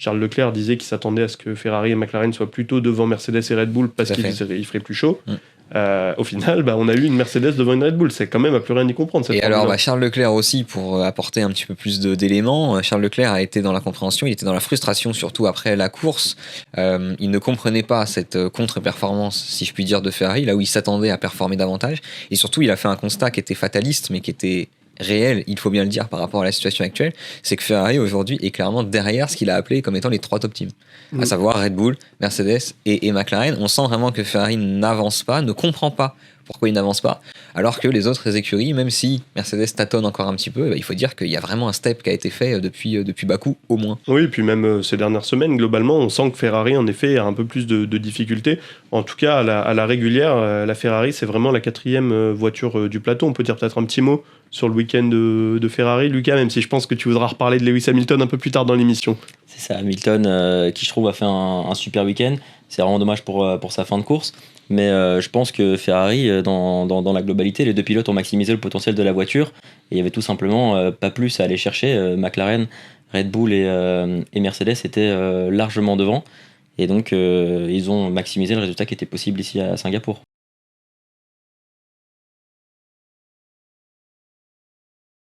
Charles Leclerc disait qu'il s'attendait à ce que Ferrari et McLaren soient plutôt devant Mercedes et Red Bull parce qu'il ferait plus chaud. Au final, on a eu une Mercedes devant une Red Bull. C'est quand même à plus rien y comprendre. Et alors, Charles Leclerc aussi, pour apporter un petit peu plus d'éléments, Charles Leclerc a été dans la compréhension, il était dans la frustration, surtout après la course. Il ne comprenait pas cette contre-performance, si je puis dire, de Ferrari, là où il s'attendait à performer davantage. Et surtout, il a fait un constat qui était fataliste, mais qui était réel, il faut bien le dire, par rapport à la situation actuelle, c'est que Ferrari aujourd'hui est clairement derrière ce qu'il a appelé comme étant les 3 top teams, à savoir Red Bull, Mercedes et McLaren. On sent vraiment que Ferrari n'avance pas, ne comprend pas pourquoi il n'avance pas, alors que les autres écuries, même si Mercedes tâtonne encore un petit peu, il faut dire qu'il y a vraiment un step qui a été fait depuis Bakou au moins. Oui, et puis même ces dernières semaines, globalement, on sent que Ferrari en effet a un peu plus de difficultés. En tout cas, à la régulière, la Ferrari, c'est vraiment la 4e voiture du plateau. On peut dire peut-être un petit mot sur le week-end de Ferrari, Lucas, même si je pense que tu voudras reparler de Lewis Hamilton un peu plus tard dans l'émission. C'est ça, Hamilton, qui je trouve a fait un super week-end. C'est vraiment dommage pour sa fin de course. Mais je pense que Ferrari, dans la globalité, les 2 pilotes ont maximisé le potentiel de la voiture. Et il y avait tout simplement pas plus à aller chercher. McLaren, Red Bull et Mercedes étaient largement devant. Et donc, ils ont maximisé le résultat qui était possible ici à Singapour.